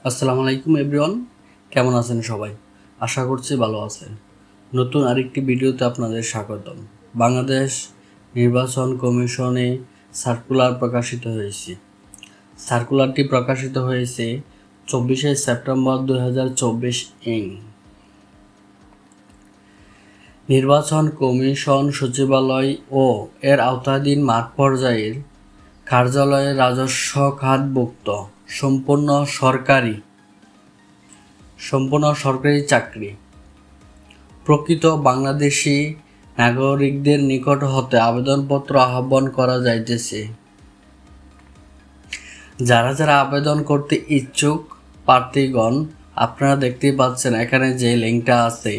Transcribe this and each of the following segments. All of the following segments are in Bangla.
আসসালামু আলাইকুম এভরিওয়ান, কেমন আছেন সবাই? আশা করছি ভালো আছেন। নতুন আরেকটি ভিডিওতে আপনাদের স্বাগতম। বাংলাদেশ নির্বাচন কমিশনে সার্কুলার প্রকাশিত হয়েছে। সার্কুলারটি প্রকাশিত হয়েছে 24শে সেপ্টেম্বর 2024 ইং। নির্বাচন কমিশন সচিবালয় ও এর আওতাধীন মাঠ পর্যায়ের কার্যালয়ে রাজস্ব খাতভুক্ত সম্পূর্ণ সরকারি চাকরি প্রকৃত বাংলাদেশী নাগরিকদের নিকট হতে আবেদনপত্র আহ্বান করা যাইতেছে। যারা আবেদন করতে ইচ্ছুক প্রার্থীগণ, আপনারা দেখতেই পাচ্ছেন এখানে যে লিঙ্কটা আছে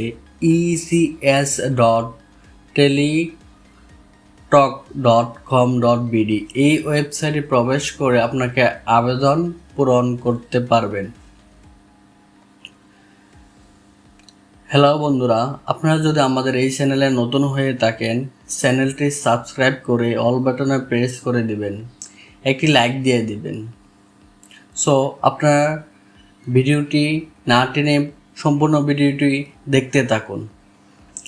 ecs.teletalk.com.bd, এই ওয়েবসাইটে প্রবেশ করে আপনাকে আবেদন পূরণ করতে পারবেন। হ্যালো বন্ধুরা, আপনারা যদি আমাদের এই চ্যানেলে নতুন হয়ে থাকেন, চ্যানেলটি সাবস্ক্রাইব করে অল বাটনে প্রেস করে দিবেন, একটি লাইক দিয়ে দিবেন। সো আপনারা ভিডিওটি না টেনে সম্পূর্ণ ভিডিওটি দেখতে থাকুন।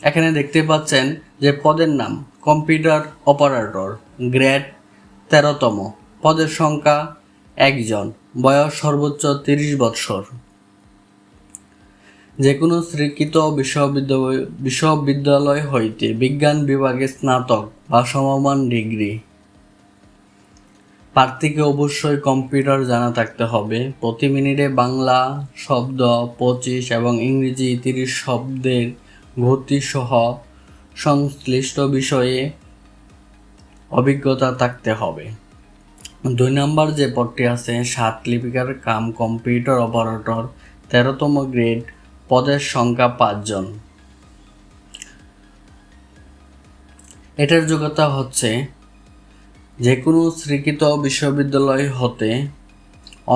এখানে দেখতে পাচ্ছেন যে পদের নাম কম্পিউটার অপারেটর, গ্রেড 13তম, পদের সংখ্যা 1 জন, বয়স সর্বোচ্চ 30 বৎসর, যে কোনো স্বীকৃত বিশ্ববিদ্যালয় হইতে বিজ্ঞান বিভাগে স্নাতক বা সমমান ডিগ্রি। প্রার্থীকে অবশ্যই কম্পিউটার জানা থাকতে হবে। প্রতি মিনিটে বাংলা শব্দ 25 এবং ইংরেজি 30 শব্দের গতিসহ সংশ্লিষ্ট বিষয়ে অভিজ্ঞতা থাকতে হবে। 2 নম্বর যে পদটি আছে, 7 লিপিকার কাম কম্পিউটার অপারেটর, 13তম গ্রেড, পদের সংখ্যা 5 জন। এটার যোগ্যতা হচ্ছে যে কোনো স্বীকৃত বিশ্ববিদ্যালয় হতে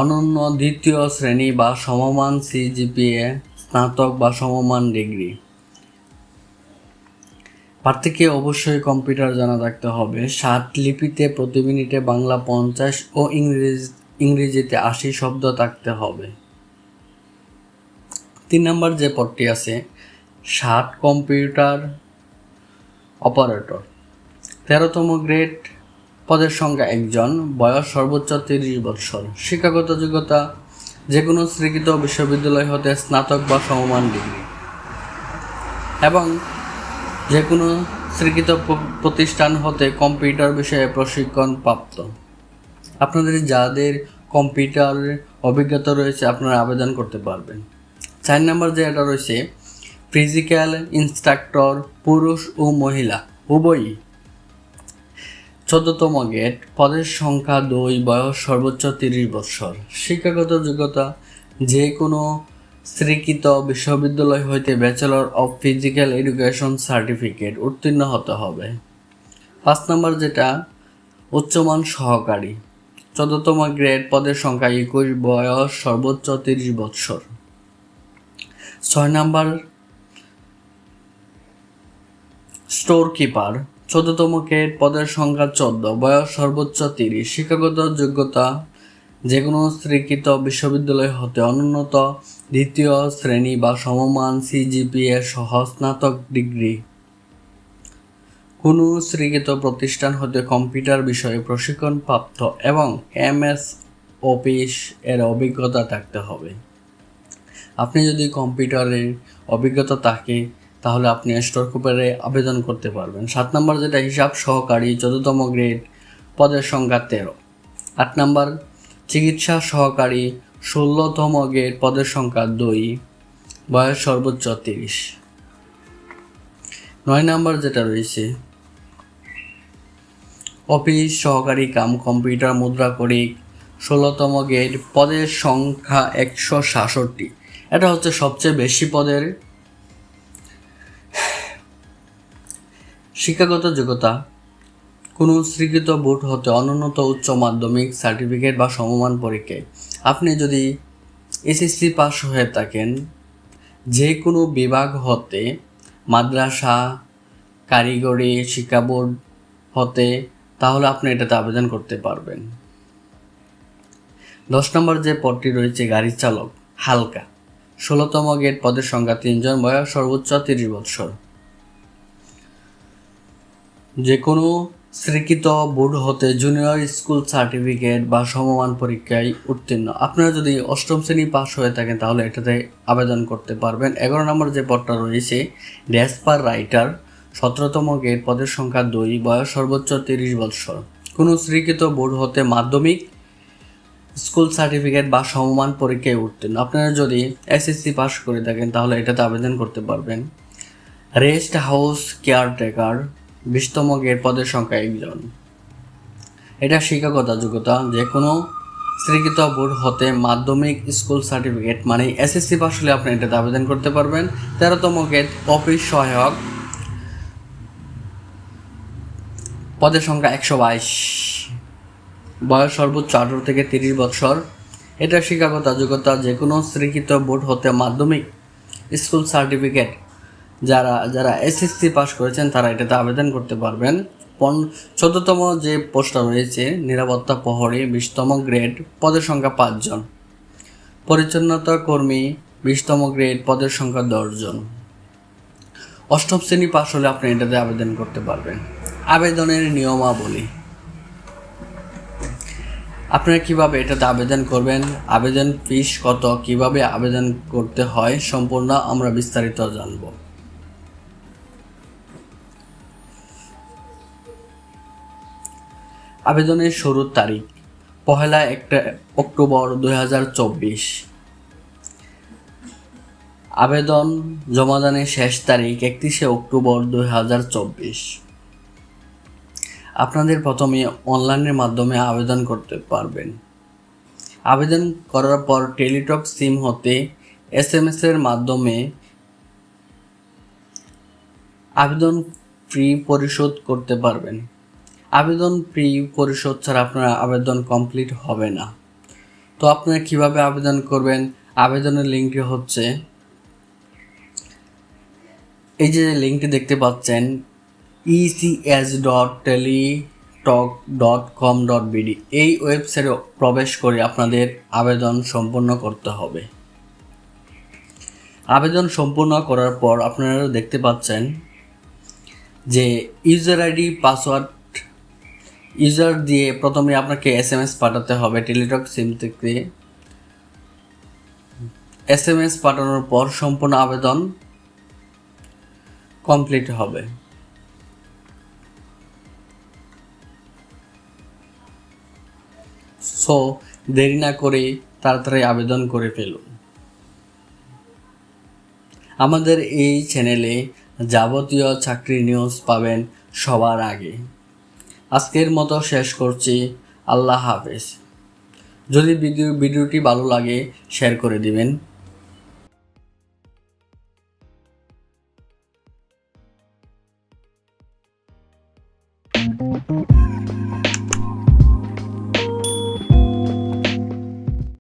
অনন্য দ্বিতীয় শ্রেণী বা সমমান সিজিপিএ, স্নাতক বা সমমান ডিগ্রি। প্রার্থীকে অবশ্যই কম্পিউটার জানা থাকতে হবে। 7 লিপিতে প্রতি মিনিটে বাংলা 50 ও ইংরেজিতে 80 শব্দ থাকতে হবে। 3 নম্বর যে পদটি আছে, 7 কম্পিউটার অপারেটর, 13তম গ্রেড, পদের সংখ্যা 1 জন, বয়স সর্বোচ্চ 30 বৎসর। শিক্ষাগত যোগ্যতা যে কোনো স্বীকৃত বিশ্ববিদ্যালয় হতে স্নাতক বা সমমান ডিগ্রি এবং যে কোনো স্বীকৃত প্রতিষ্ঠান হতে কম্পিউটার বিষয়ে প্রশিক্ষণ প্রাপ্ত। আপনাদের যাদের কম্পিউটারের অভিজ্ঞতা রয়েছে আপনারা আবেদন করতে পারবেন। 4 নম্বর যে এটা রয়েছে, ফিজিক্যাল ইনস্ট্রাক্টর, পুরুষ ও মহিলা উভয়ই, 14তম গ্রেড, পদের সংখ্যা 2, বয়স সর্বোচ্চ 30 বৎসর। শিক্ষাগত যোগ্যতা যে কোনো স্বীকৃত বিশ্ববিদ্যালয় হইতে bachelor of physical education certificate উত্তীর্ণ হতে হবে। 5 নম্বর যেটা, উচ্চমান সহকারী, 14তম গ্রেড, পদের সংখ্যা 21, বয়স সর্বোচ্চ 30 বৎসর। 6 নম্বর স্টোর কিপার, 14তম গ্রেড, পদের সংখ্যা 14, বয়স সর্বোচ্চ 30। শিক্ষাগত যোগ্যতা যে কোনো স্বীকৃত বিশ্ববিদ্যালয় হতে অনুন্নত দ্বিতীয় শ্রেণী বা সমমান সিজিপিএ সহ স্নাতক ডিগ্রি। কোনো স্বীকৃত প্রতিষ্ঠান হতে কম্পিউটার বিষয়ে প্রশিক্ষণ প্রাপ্ত এবং MS অফিস এর অভিজ্ঞতা থাকতে হবে। আপনি যদি কম্পিউটারের অভিজ্ঞতা থাকে তাহলে আপনি স্টোর কিপারে আবেদন করতে পারবেন। 7 নম্বর যেটা, হিসাব সহকারী, 14তম গ্রেড, পদের সংখ্যা 13। 8 নম্বর চিকিৎসা সহকারী, 16তম গ্রেড, পদের সংখ্যা 2, বয়স সর্বোচ্চ 30। 9 নম্বর যেটা রয়েছে, অফিস সহকারী কাম কম্পিউটার মুদ্রাকরিক, 16তম গ্রেড, পদের সংখ্যা 166। এটা হচ্ছে সবচেয়ে বেশি পদের। শিক্ষাগত যোগ্যতা কোনো স্বীকৃত বোর্ড হতে অনুন্নত উচ্চ মাধ্যমিক সার্টিফিকেট বা সমমান পরীক্ষায়। আপনি যদি SSC পাস হয়ে থাকেন যে কোনো বিভাগ হতে, মাদ্রাসা, কারিগরি শিক্ষা বোর্ড হতে, তাহলে আপনি এটাতে আবেদন করতে পারবেন। 10 নম্বর যে পদটি রয়েছে গাড়ির চালক, হালকা। 16তম গ্রেড পদের সংখ্যা 3 জন, বয়স সর্বোচ্চ 30 বছর। যে কোনো স্বীকৃত বোর্ড হতে জুনিয়র স্কুল সার্টিফিকেট বা সমমান পরীক্ষায় উত্তীর্ণ। আপনারা যদি অষ্টম শ্রেণী পাস হয়ে থাকেন তাহলে এটাতে আবেদন করতে পারবেন। 11 নম্বর যে পদটা রয়েছে ড্যাসপার রাইটার, 17তম গ্রেড পদের সংখ্যা 2, বয়স সর্বোচ্চ 30 বছর। কোনো স্বীকৃত বোর্ড হতে মাধ্যমিক স্কুল সার্টিফিকেট বা সমমান পরীক্ষায় উত্তীর্ণ। আপনারা যদি এসএসসি পাস করে থাকেন তাহলে এটাতে আবেদন করতে পারবেন। রেস্ট হাউস কেয়ারটেকার, 20তম গ্রেড পদের সংখ্যা 1 জন। এটা শিক্ষাগত যোগ্যতা, যে কোনো স্বীকৃত বোর্ড হতে মাধ্যমিক স্কুল সার্টিফিকেট মানে এসএসসি পাস হলে আপনি এটাতে আবেদন করতে পারবেন। 13তম গ্রেড অফিস সহায়ক, পদের সংখ্যা 122, বয়স সর্বোচ্চ 18 থেকে 30 বছর। এটা শিক্ষাগত যোগ্যতা, যে কোনো স্বীকৃত বোর্ড হতে মাধ্যমিক স্কুল সার্টিফিকেট যারা এসএসসি পাস করেছেন তারা এটাতে আবেদন করতে পারবেন। 14তম যে পোস্টটা রয়েছে নিরাপত্তা প্রহরী, 20তম গ্রেড, পদের সংখ্যা 5 জন। পরিচ্ছন্নতা কর্মী, 20তম গ্রেড, পদের সংখ্যা 10 জন। অষ্টম শ্রেণী পাস হলে আপনি এটাতে আবেদন করতে পারবেন। আবেদনের নিয়মাবলী, আপনারা কিভাবে এটাতে আবেদন করবেন, আবেদন ফিস কত, কিভাবে আবেদন করতে হয় সম্পূর্ণ আমরা বিস্তারিত জানব। আবেদনের শুরুর তারিখ 1 অক্টোবর 2024। আবেদন জমাদানের শেষ তারিখ 31 অক্টোবর 2024। আপনাদের প্রথমে অনলাইনের মাধ্যমে আবেদন করতে পারবেন। আবেদন করার পর টেলিটক সিম হতে SMS এর মাধ্যমে আবেদন ফি পরিশোধ করতে পারবেন। আবেদন ফি পরিশোধ ছাড়া আপনার আবেদন কমপ্লিট হবে না। তো আপনারা কিভাবে আবেদন করবেন, আবেদনের লিঙ্কটি হচ্ছে এই যে লিঙ্কটি দেখতে পাচ্ছেন ecs.teletalk.com.bd, এই ওয়েবসাইটে প্রবেশ করে আপনাদের আবেদন সম্পূর্ণ করতে হবে। আবেদন সম্পূর্ণ করার পর আপনারা দেখতে পাচ্ছেন যে ইউজার আইডি পাসওয়ার্ড ইউজার দিয়ে প্রথমে আপনাকে SMS পাঠাতে হবে টেলিটক সিম থেকে। SMS পাঠানোর পর সম্পূর্ণ আবেদন কমপ্লিট হবে। সো দেরি না করে তাড়াতাড়ি আবেদন করে ফেলুন। আমাদের এই চ্যানেলে যাবতীয় চাকরি নিউজ পাবেন সবার আগে। আজকের মতো শেষ করছি, আল্লাহ হাফেজ। যদি ভিডিওটি ভালো লাগে শেয়ার করে দিবেন।